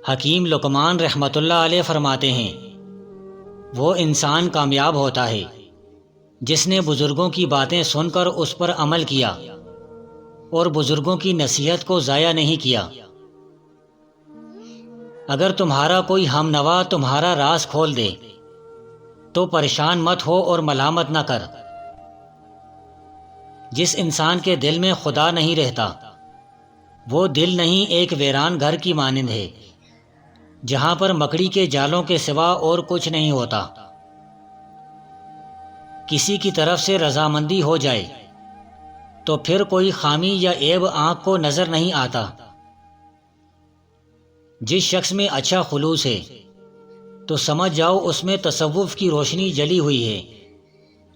حکیم لقمان رحمۃ اللہ علیہ فرماتے ہیں، وہ انسان کامیاب ہوتا ہے جس نے بزرگوں کی باتیں سن کر اس پر عمل کیا اور بزرگوں کی نصیحت کو ضائع نہیں کیا۔ اگر تمہارا کوئی ہم نوا تمہارا راز کھول دے تو پریشان مت ہو اور ملامت نہ کر۔ جس انسان کے دل میں خدا نہیں رہتا وہ دل نہیں ایک ویران گھر کی مانند ہے جہاں پر مکڑی کے جالوں کے سوا اور کچھ نہیں ہوتا۔ کسی کی طرف سے رضامندی ہو جائے تو پھر کوئی خامی یا عیب آنکھ کو نظر نہیں آتا۔ جس شخص میں اچھا خلوص ہے تو سمجھ جاؤ اس میں تصوف کی روشنی جلی ہوئی ہے،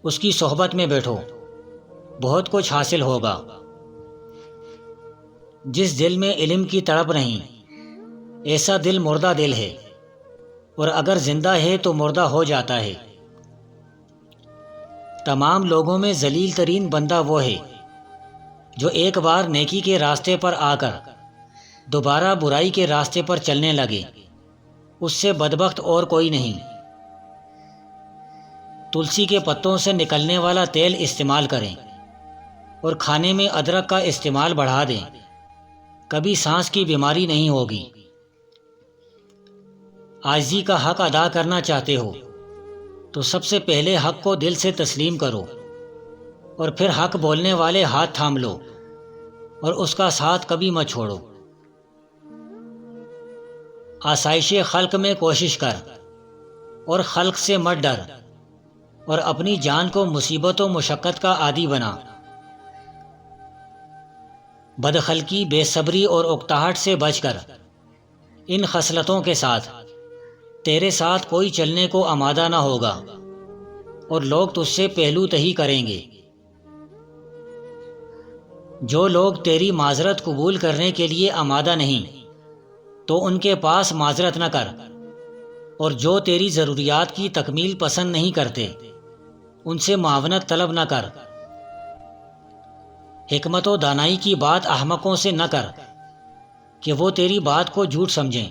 اس کی صحبت میں بیٹھو، بہت کچھ حاصل ہوگا۔ جس دل میں علم کی تڑپ نہیں، ایسا دل مردہ دل ہے، اور اگر زندہ ہے تو مردہ ہو جاتا ہے۔ تمام لوگوں میں ذلیل ترین بندہ وہ ہے جو ایک بار نیکی کے راستے پر آ کر دوبارہ برائی کے راستے پر چلنے لگے، اس سے بدبخت اور کوئی نہیں۔ تلسی کے پتوں سے نکلنے والا تیل استعمال کریں اور کھانے میں ادرک کا استعمال بڑھا دیں، کبھی سانس کی بیماری نہیں ہوگی۔ عاجزی کا حق ادا کرنا چاہتے ہو تو سب سے پہلے حق کو دل سے تسلیم کرو اور پھر حق بولنے والے ہاتھ تھام لو اور اس کا ساتھ کبھی مت چھوڑو۔ آسائش خلق میں کوشش کر اور خلق سے مت ڈر، اور اپنی جان کو مصیبت و مشقت کا عادی بنا۔ بدخلقی، بے صبری اور اکتاہٹ سے بچ کر ان خصلتوں کے ساتھ تیرے ساتھ کوئی چلنے کو آمادہ نہ ہوگا اور لوگ تجھ سے پہلو تہی کریں گے۔ جو لوگ تیری معذرت قبول کرنے کے لیے آمادہ نہیں تو ان کے پاس معذرت نہ کر، اور جو تیری ضروریات کی تکمیل پسند نہیں کرتے ان سے معاونت طلب نہ کر۔ حکمت و دانائی کی بات احمقوں سے نہ کر کہ وہ تیری بات کو جھوٹ سمجھیں۔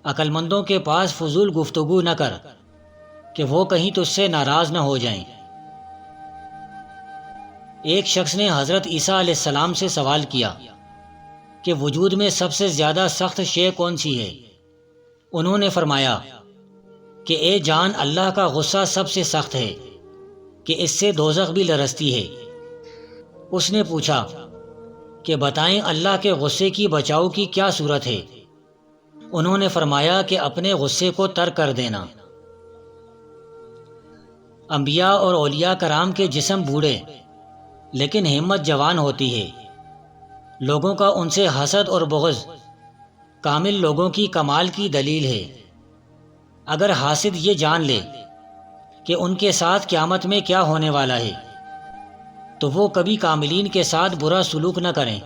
عقل مندوں کے پاس فضول گفتگو نہ کر کہ وہ کہیں تجھ سے ناراض نہ ہو جائیں۔ ایک شخص نے حضرت عیسیٰ علیہ السلام سے سوال کیا کہ وجود میں سب سے زیادہ سخت شے کون سی ہے؟ انہوں نے فرمایا کہ اے جان، اللہ کا غصہ سب سے سخت ہے کہ اس سے دوزخ بھی لرزتی ہے۔ اس نے پوچھا کہ بتائیں اللہ کے غصے کی بچاؤ کی کیا صورت ہے؟ انہوں نے فرمایا کہ اپنے غصے کو ترک کر دینا۔ انبیاء اور اولیاء کرام کے جسم بوڑھے لیکن ہمت جوان ہوتی ہے۔ لوگوں کا ان سے حسد اور بغض کامل لوگوں کی کمال کی دلیل ہے۔ اگر حاسد یہ جان لے کہ ان کے ساتھ قیامت میں کیا ہونے والا ہے تو وہ کبھی کاملین کے ساتھ برا سلوک نہ کریں۔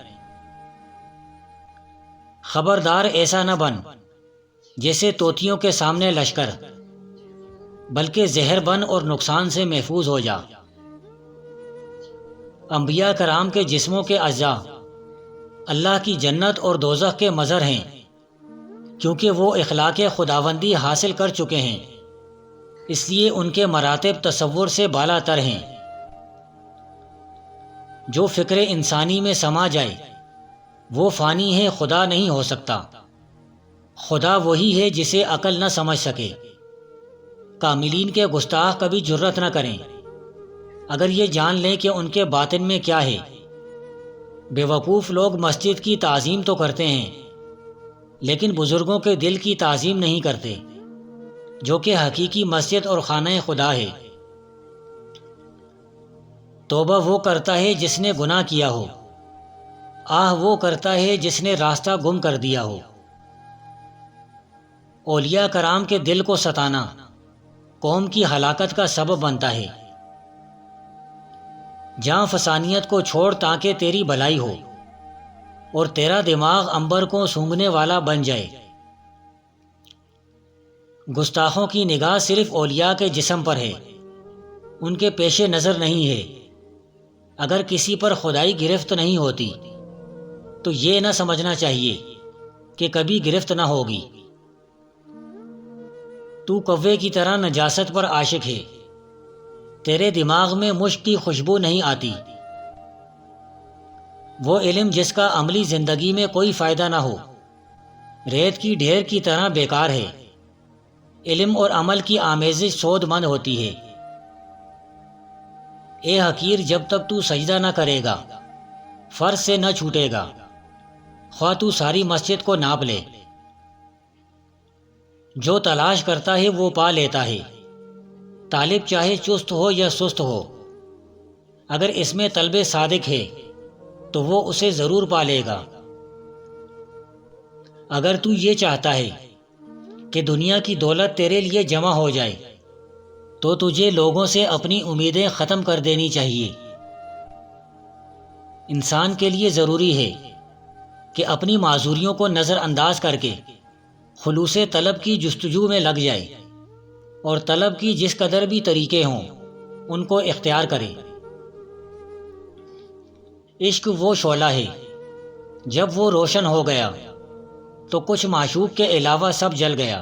خبردار ایسا نہ بن جیسے طوطیوں کے سامنے لشکر، بلکہ زہر بن اور نقصان سے محفوظ ہو جا۔ انبیاء کرام کے جسموں کے اعضاء اللہ کی جنت اور دوزخ کے مظہر ہیں، کیونکہ وہ اخلاق خداوندی حاصل کر چکے ہیں، اس لیے ان کے مراتب تصور سے بالا تر ہیں۔ جو فکر انسانی میں سما جائے وہ فانی ہے، خدا نہیں ہو سکتا۔ خدا وہی ہے جسے عقل نہ سمجھ سکے۔ کاملین کے گستاخ کبھی جرت نہ کریں اگر یہ جان لیں کہ ان کے باطن میں کیا ہے۔ بیوقوف لوگ مسجد کی تعظیم تو کرتے ہیں لیکن بزرگوں کے دل کی تعظیم نہیں کرتے، جو کہ حقیقی مسجد اور خانہ خدا ہے۔ توبہ وہ کرتا ہے جس نے گناہ کیا ہو، آہ وہ کرتا ہے جس نے راستہ گم کر دیا ہو۔ اولیاء کرام کے دل کو ستانا قوم کی ہلاکت کا سبب بنتا ہے۔ جاں فسانیت کو چھوڑ تاکہ تیری بھلائی ہو اور تیرا دماغ عنبر کو سونگھنے والا بن جائے۔ گستاخوں کی نگاہ صرف اولیاء کے جسم پر ہے، ان کے پیش نظر نہیں ہے۔ اگر کسی پر خدائی گرفت نہیں ہوتی تو یہ نہ سمجھنا چاہیے کہ کبھی گرفت نہ ہوگی۔ تو کوے کی طرح نجاست پر عاشق ہے، تیرے دماغ میں مشک کی خوشبو نہیں آتی۔ وہ علم جس کا عملی زندگی میں کوئی فائدہ نہ ہو، ریت کی ڈھیر کی طرح بیکار ہے۔ علم اور عمل کی آمیزش سود مند ہوتی ہے۔ اے حقیر، جب تک تو سجدہ نہ کرے گا فرض سے نہ چھوٹے گا، خواہ تو ساری مسجد کو ناپ لے۔ جو تلاش کرتا ہے وہ پا لیتا ہے، طالب چاہے چست ہو یا سست ہو، اگر اس میں طلب صادق ہے تو وہ اسے ضرور پا لے گا۔ اگر تو یہ چاہتا ہے کہ دنیا کی دولت تیرے لیے جمع ہو جائے تو تجھے لوگوں سے اپنی امیدیں ختم کر دینی چاہیے۔ انسان کے لیے ضروری ہے کہ اپنی معذوریوں کو نظر انداز کر کے خلوص طلب کی جستجو میں لگ جائے، اور طلب کی جس قدر بھی طریقے ہوں ان کو اختیار کرے۔ عشق وہ شعلہ ہے، جب وہ روشن ہو گیا تو کچھ معشوق کے علاوہ سب جل گیا۔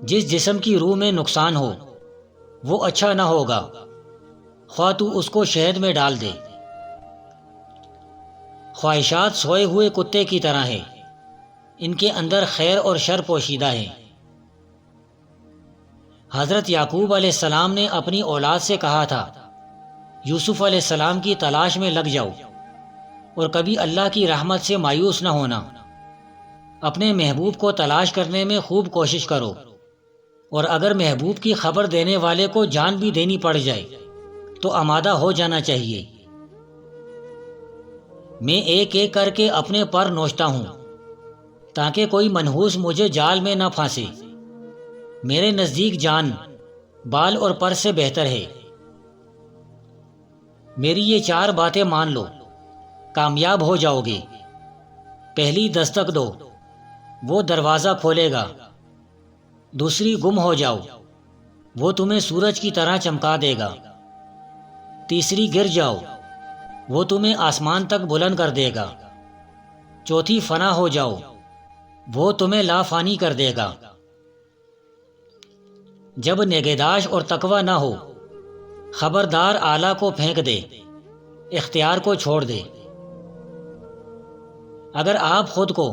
جس جسم کی روح میں نقصان ہو وہ اچھا نہ ہوگا، خواہ تو اس کو شہد میں ڈال دے۔ خواہشات سوئے ہوئے کتے کی طرح ہیں، ان کے اندر خیر اور شر پوشیدہ ہے۔ حضرت یعقوب علیہ السلام نے اپنی اولاد سے کہا تھا، یوسف علیہ السلام کی تلاش میں لگ جاؤ اور کبھی اللہ کی رحمت سے مایوس نہ ہونا۔ اپنے محبوب کو تلاش کرنے میں خوب کوشش کرو، اور اگر محبوب کی خبر دینے والے کو جان بھی دینی پڑ جائے تو آمادہ ہو جانا چاہیے۔ میں ایک ایک کر کے اپنے پر نوچتا ہوں تاکہ کوئی منحوس مجھے جال میں نہ پھانسے۔ میرے نزدیک جان بال اور پر سے بہتر ہے۔ میری یہ 4 باتیں مان لو، کامیاب ہو جاؤ گے۔ پہلی، دستک دو، وہ دروازہ کھولے گا۔ دوسری، گم ہو جاؤ، وہ تمہیں سورج کی طرح چمکا دے گا۔ تیسری، گر جاؤ، وہ تمہیں آسمان تک بلند کر دے گا۔ چوتھی، فنا ہو جاؤ، وہ تمہیں لافانی کر دے گا۔ جب نگہداشت اور تقوی نہ ہو، خبردار آلہ کو پھینک دے، اختیار کو چھوڑ دے۔ اگر آپ خود کو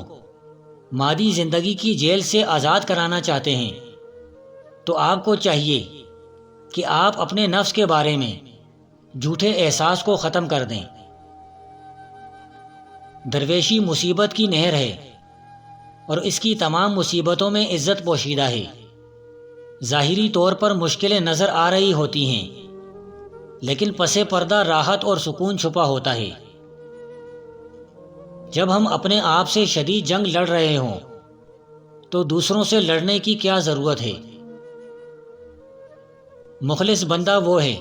مادی زندگی کی جیل سے آزاد کرانا چاہتے ہیں تو آپ کو چاہیے کہ آپ اپنے نفس کے بارے میں جھوٹے احساس کو ختم کر دیں۔ درویشی مصیبت کی نہر ہے، اور اس کی تمام مصیبتوں میں عزت پوشیدہ ہے۔ ظاہری طور پر مشکلیں نظر آ رہی ہوتی ہیں، لیکن پس پردہ راحت اور سکون چھپا ہوتا ہے۔ جب ہم اپنے آپ سے شدید جنگ لڑ رہے ہوں تو دوسروں سے لڑنے کی کیا ضرورت ہے؟ مخلص بندہ وہ ہے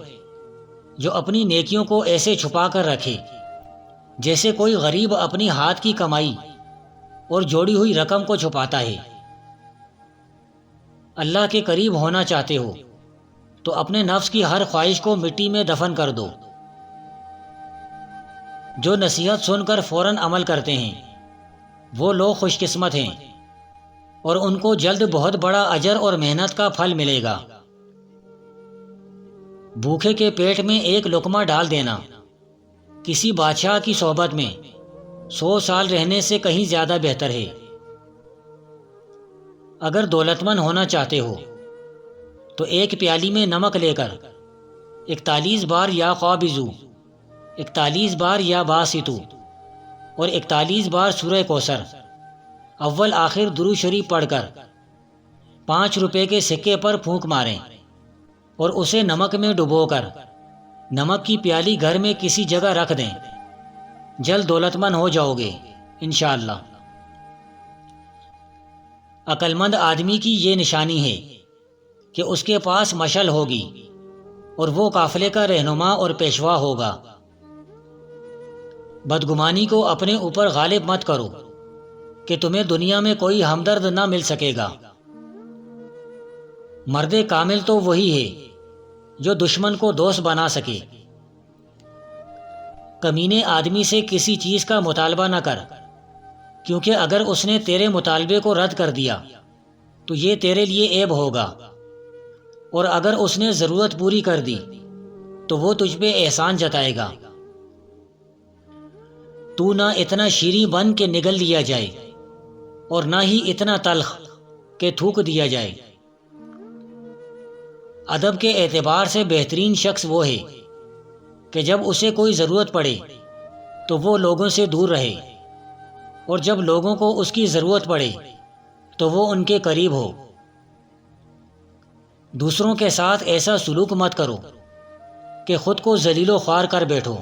جو اپنی نیکیوں کو ایسے چھپا کر رکھے جیسے کوئی غریب اپنی ہاتھ کی کمائی اور جوڑی ہوئی رقم کو چھپاتا ہے۔ اللہ کے قریب ہونا چاہتے ہو تو اپنے نفس کی ہر خواہش کو مٹی میں دفن کر دو۔ جو نصیحت سن کر فوراً عمل کرتے ہیں وہ لوگ خوش قسمت ہیں، اور ان کو جلد بہت بڑا اجر اور محنت کا پھل ملے گا۔ بھوکے کے پیٹ میں ایک لقمہ ڈال دینا کسی بادشاہ کی صحبت میں 100 سال رہنے سے کہیں زیادہ بہتر ہے۔ اگر دولت مند ہونا چاہتے ہو تو ایک پیالی میں نمک لے کر 41 بار یا قابضو، 41 بار یا باسطو اور 41 بار سورہ کوثر اول آخر درود شریف پڑھ کر 5 روپے کے سکے پر پھونک ماریں، اور اسے نمک میں ڈبو کر نمک کی پیالی گھر میں کسی جگہ رکھ دیں۔ جلد دولت مند ہو جاؤ گے انشاءاللہ۔ عقل مند آدمی کی یہ نشانی ہے کہ اس کے پاس مشعل ہوگی اور وہ قافلے کا رہنما اور پیشوا ہوگا۔ بدگمانی کو اپنے اوپر غالب مت کرو کہ تمہیں دنیا میں کوئی ہمدرد نہ مل سکے گا۔ مرد کامل تو وہی ہے جو دشمن کو دوست بنا سکے۔ کمینے آدمی سے کسی چیز کا مطالبہ نہ کر، کیونکہ اگر اس نے تیرے مطالبے کو رد کر دیا تو یہ تیرے لیے عیب ہوگا، اور اگر اس نے ضرورت پوری کر دی تو وہ تجھ پہ احسان جتائے گا۔ تو نہ اتنا شیریں بن کہ نگل لیا جائے، اور نہ ہی اتنا تلخ کہ تھوک دیا جائے۔ ادب کے اعتبار سے بہترین شخص وہ ہے کہ جب اسے کوئی ضرورت پڑے تو وہ لوگوں سے دور رہے، اور جب لوگوں کو اس کی ضرورت پڑے تو وہ ان کے قریب ہو۔ دوسروں کے ساتھ ایسا سلوک مت کرو کہ خود کو ذلیل و خوار کر بیٹھو۔